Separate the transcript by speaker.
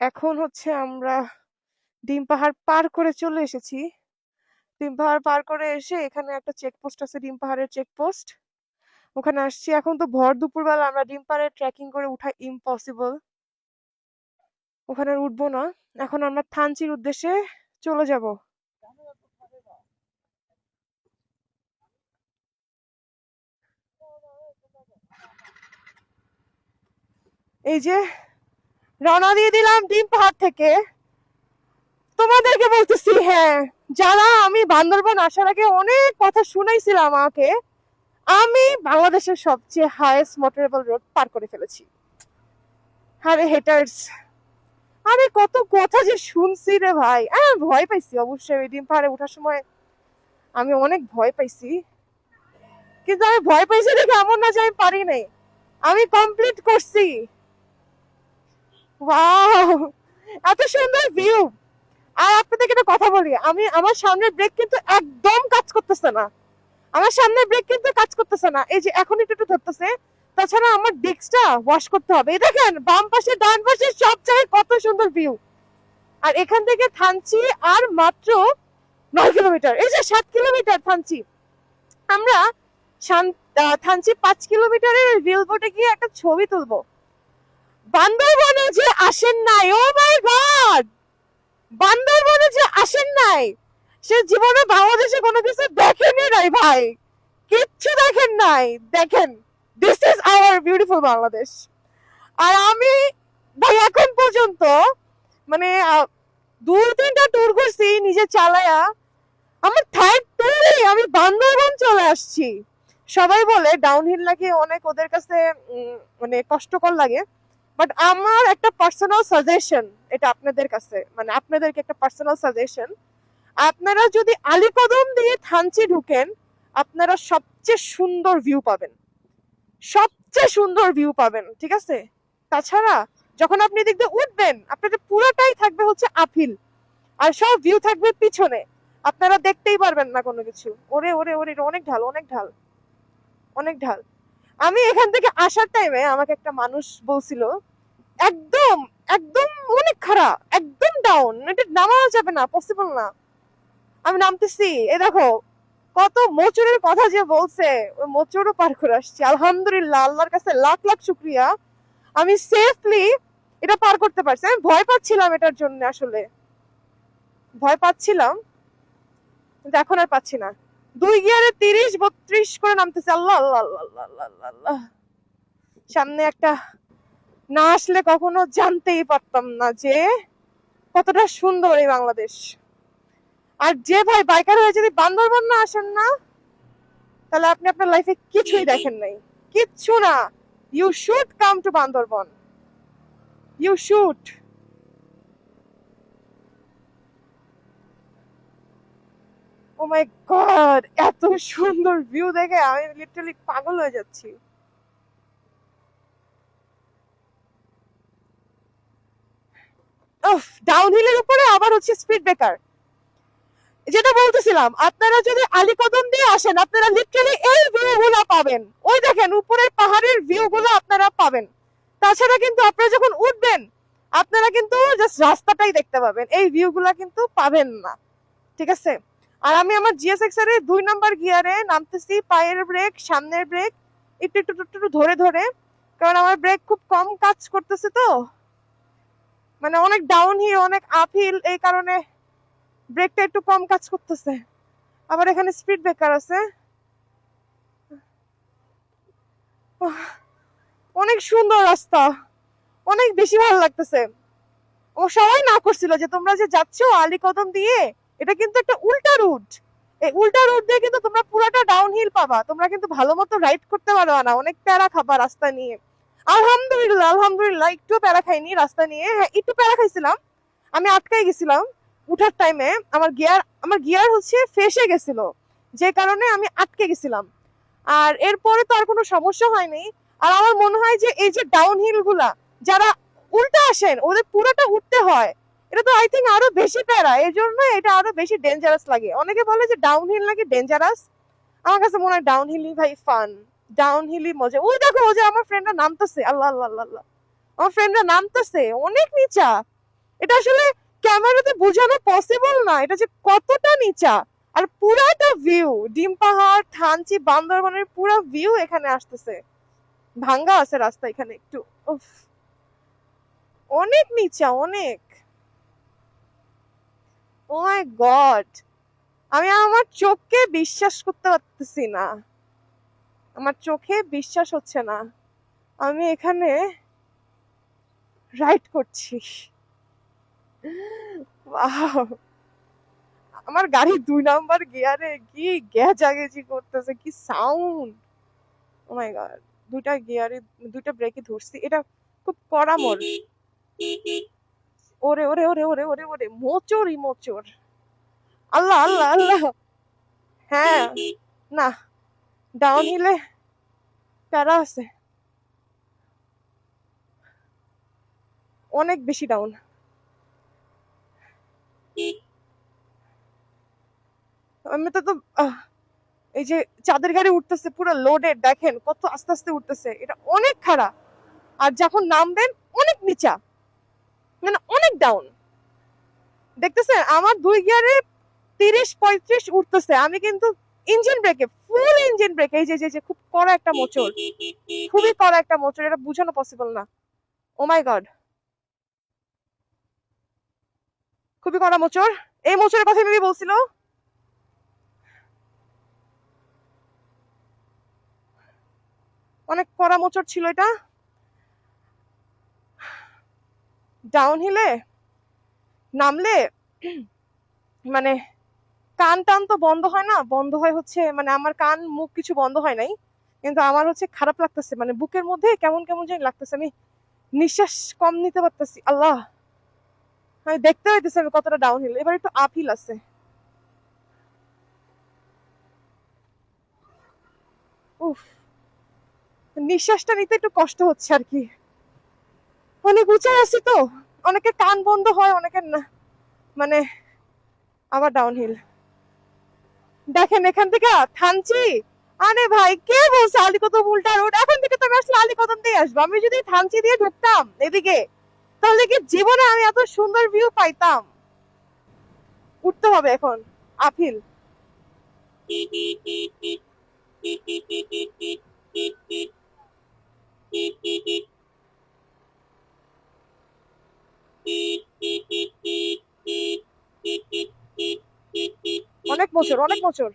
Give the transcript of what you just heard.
Speaker 1: এখন হচ্ছে আমরা ডিম পাহাড় পার করে চলে এসেছি। ডিম পাহাড় পার করে এসে এখানে একটা চেকপোস্ট আছে, ডিম পাহাড়ের চেকপোস্ট। ওখানে আসছি। এখন তো ভর দুপুরবেলা, আমরা ডিম পাহাড়ে ট্রেকিং করে উঠা ইম্পসিবল। ওখানে আর উঠবো না। এখন আমরা থানচির উদ্দেশ্যে চলে যাব। এই যে রওনা দিয়ে দিলাম ডিম পাহাড় থেকে। তোমাদেরকে বলতেছি, হ্যাঁ, যারা আমি বান্দরবন আসার আগে অনেক কথা শুনাইছিলাম আমাকে, আমি বাংলাদেশের সবচেয়ে হাইয়েস্ট মোটরেবল রোড পার করে ফেলেছি। আরে হেটার্স, আরে কত কথা যে শুনছি রে ভাই। আমি ভয় পাইছি অবশ্যই, ওই ডিম পাহাড়ে ওঠার সময় আমি অনেক ভয় পাইছি। কিন্তু আমি ভয় পাইছি দেখে এমন না যে আমি পারি নাই, আমি কমপ্লিট করছি। ওয়াও, এত সুন্দর ভিউ। আর আপনাদেরকে একটা কথা বলি, আমি আমার সামনের ব্রেক কিন্তু একদম কাজ করতেছে না। আমার সামনের ব্রেক কিন্তু কাজ করতেছে না। এই যে এখন একটু একটু ধরতেছে। তাছাড়া আমার ডিস্কটা ওয়াশ করতে হবে। এই দেখেন বাম পাশে ডান পাশে সব জায়গায় কত সুন্দর ভিউ। আর এখান থেকে থানচি আর মাত্র 9 কিলোমিটার। এই যে 7 কিলোমিটার থানচি। আমরা থানচি 5 কিলোমিটারের রিল বোটে গিয়ে একটা ছবি তুলবো। বান্দরবনে যে আসেন নাই, ও মাই গড, বান্দরবনে যে আসেন নাই, সে জীবনে বাংলাদেশে কোনো কিছু দেখেনি নাই ভাই, কিচ্ছু দেখেন নাই। দেখেন, this is our beautiful Bangladesh. আর আমি ভাই এখন পর্যন্ত মানে 2-3টা ট্যুর করছি নিজে চালায়া, আমার থার্ড ট্যুরে আমি বান্দরবন চলে আসছি। সবাই বলে ডাউনহিল নাকি অনেক ওদের কাছে মানে কষ্টকর লাগে, বাট আমার একটা পার্সোনাল সাজেশন, এটা আপনাদের কাছে, মানে আপনাদেরকে একটা পার্সোনাল সাজেশন, আপনারা যদি আলীকদম দিয়ে থানচি ঢুকেন, আপনারা সবচেয়ে সুন্দর ভিউ পাবেন, সবচেয়ে সুন্দর ভিউ পাবেন, ঠিক আছে? তাছাড়া যখন আপনি এদিক দিয়ে উঠবেন, আপনাদের পুরোটাই থাকবে হচ্ছে আপহিল, আর সব ভিউ থাকবে পিছনে, আপনারা দেখতেই পারবেন না কোনো কিছু। ওরে ওরে ওরে, অনেক ঢাল, অনেক ঢাল, অনেক ঢাল। আমি এখান থেকে আসার টাইমে আমাকে একটা মানুষ বলছিল, একদম একদম অনেক খারাপ, একদম ডাউন, এটা নামানো যাবে না, পসিবল না। আমি নামতেছি, এ দেখো কত মোচড়ের কথা যে বলছে, ওই মোচড়ও পার করে আসছি। আলহামদুলিল্লাহ, আল্লাহর কাছে লাখ লাখ শুক্রিয়া, আমি সেফলি এটা পার করতে পারছি। আমি ভয় পাচ্ছিলাম এটার জন্য, আসলে ভয় পাচ্ছিলাম, কিন্তু এখন আর পাচ্ছি না। 2 গিয়ারে 30-32 করে নামতেছে। আল্লাহ আল্লাহ আল্লাহ আল্লাহ আল্লাহ আল্লাহ। সামনে একটা না আসলে কখনো জানতেই পারতাম না যে কতটা সুন্দর এই বাংলাদেশ। আর যে ভাই বাইকার হয়ে যদি বান্দরবন না আসেন না, তাহলে আপনি আপনার লাইফে কিছুই দেখেন নাই, কিচ্ছু না। You should come to Bandarban, you should. Oh my God, এত সুন্দর ভিউ দেখে আমি লিটারালি পাগল হয়ে যাচ্ছি। উফ, ডাউনহিলের উপরে আবার হচ্ছে স্পিড ব্রেকার। যেটা বলতেছিলাম, আপনারা যদি আলীকদম দিয়ে আসেন, আপনারা লিটারালি এই ভিউ গুলো পাবেন। ওই দেখেন উপরের পাহাড়ের ভিউ গুলো আপনারা পাবেন। তাছাড়া কিন্তু আপনারা যখন উঠবেন, আপনারা কিন্তু জাস্ট রাস্তাটাই দেখতে পাবেন, এই ভিউ গুলা কিন্তু পাবেন না, ঠিক আছে? আর আমি আমার জিএসএক্স এর 2 নাম্বার গিয়ারে নামতেছি, পায়ের ব্রেক, সামনের ব্রেক একটু একটু একটু একটু ধরে ধরে, কারণ আমার ব্রেক খুব কম কাজ করতেছে তো, মানে অনেক ডাউন হিল অনেক আপ হিল, এই কারণে ব্রেকটা একটু কম কাজ করতেছে। আবার এখানে স্পিড ব্রেকার আছে। অনেক সুন্দর রাস্তা, অনেক বেশি ভালো লাগতেছে। ও সবাই না করছিল যে তোমরা যে যাচ্ছ আলীকদম দিয়ে, এটা কিন্তু একটা উল্টা রুট। এই উল্টা রুট দিয়ে কিন্তু তোমরা পুরাটা ডাউনহিল পাবা, তোমরা কিন্তু ভালো মতো রাইড করতে পারবা না, অনেক প্যারা খাবা রাস্তা নিয়ে। আলহামদুলিল্লাহ, আলহামদুলিল্লাহ, একটু প্যারা খাইনি রাস্তা নিয়ে। হ্যাঁ, একটু প্যারা খাইছিলাম, আমি আটকাই গেছিলাম উঠার টাইমে। আমার গিয়ার হচ্ছে ফেসে গেছিল, যে কারণে আমি আটকে গেছিলাম। আর এরপরে তো আর কোনো সমস্যা হয়নি। আর আমার মনে হয় যে এই যে ডাউনহিল গুলা যারা উল্টা আসেন, ওদের পুরোটা উঠতে হয়। এটা তো আই থিঙ্ক আরো বেশি প্যারা, এই জন্য এটা আরো বেশি ডেঞ্জারাস লাগে। অনেকে বলে যে ডাউনহিল নাকি ডেঞ্জারাস, আমার কাছে মনে হয় ডাউনহিলই ভাই ফান, ডাউনহিলই মজা। ওই দেখো, ওই যে আমার ফ্রেন্ডরা নামতেছে, আল্লাহ আল্লাহ আল্লাহ আল্লাহ, আমার ফ্রেন্ডরা নামতেছে অনেক নিচা। এটা আসলে ক্যামেরাতে বোঝানো পসিবল না এটা যে কতটা নিচা। আর পুরাটা ভিউ ডিম পাহাড় থানচি বান্দরবানের পুরা ভিউ এখানে আসতেছে। ভাঙ্গা আছে রাস্তা এখানে একটু। উফ, অনেক নিচা অনেক। ও মাই গড, আমি আমার চোখকে বিশ্বাস করতে পারতেছি না, আমার চোখে বিশ্বাস হচ্ছে না আমি এখানে রাইড করছি। Wow! আমার গাড়ি 2 নাম্বার গিয়ারে কি গ্যাজাগেজি করতেছে, কি সাউন্ড! ও মাই গড, দুইটা গিয়ারে দুইটা ব্রেকে ধরছি, এটা খুব কড়া মোড়। ওরে ওরে ওরে ওরে ওরে ওরে মোচড়ই মোচড়। আল্লাহ আল্লাহ আল্লাহ। হ্যাঁ, না, ডাউন হিলে প্যারা আছে, অনেক বেশি ডাউন। আমি তো এই যে চাঁদের গাড়ি উঠতেছে পুরো লোডেড, দেখেন কত আস্তে আস্তে উঠতেছে, এটা অনেক খারাপ। আর যখন নামবেন অনেক নিচা, মানে অনেক ডাউন। দেখতেছেন আমার 2 গিয়ারে 30-35 উঠতেছে, আমি কিন্তু ইঞ্জিন ব্রেকে, ফুল ইঞ্জিন ব্রেক। এই যে যে খুব কড়া একটা মোচড়, খুবই কড়া একটা মোচড়, এটা বোঝানো পসিবল না। ও মাই গড, খুবই কড়া মোচড়। এই মোচড়ের কথা আমি বলছিল। অনেক কড়া মোচড় ছিল এটা। ডাউন হিলে নামলে মানে কান টান তো বন্ধ হয় না, বন্ধ হয় হচ্ছে মানে আমার কান মুখ কিছু বন্ধ হয় নাই, কিন্তু আমার হচ্ছে খারাপ লাগতেছে, মানে বুকের মধ্যে কেমন কেমন জানি লাগতেছে, আমি নিঃশ্বাস কম নিতে পারতেছি। আল্লাহ, আমি দেখতে পাইতেছি আমি কতটা ডাউন হিল, এবার একটু আপ হিল আছে। উফ, নিঃশ্বাসটা নিতে একটু কষ্ট হচ্ছে আর কি, অনেক উঁচায় আছি তো, অনেকের কান বন্ধ হয়, অনেকের না, মানে আবার ডাউন হিল। দেখেন এখান থেকে থানচি, আরে ভাই কে বলছে আলীকদম উল্টা রোড, এখন থেকে তো আমি আসলে আলীকদম দিয়ে আসবো, আমি যদি থানচি দিয়ে ঢুকতাম এদিকে তাহলে কি জীবনে আমি এত সুন্দর ভিউ পাইতাম। উঠতে হবে এখন আপিল। অনেক মোচড় অনেক মোচড়।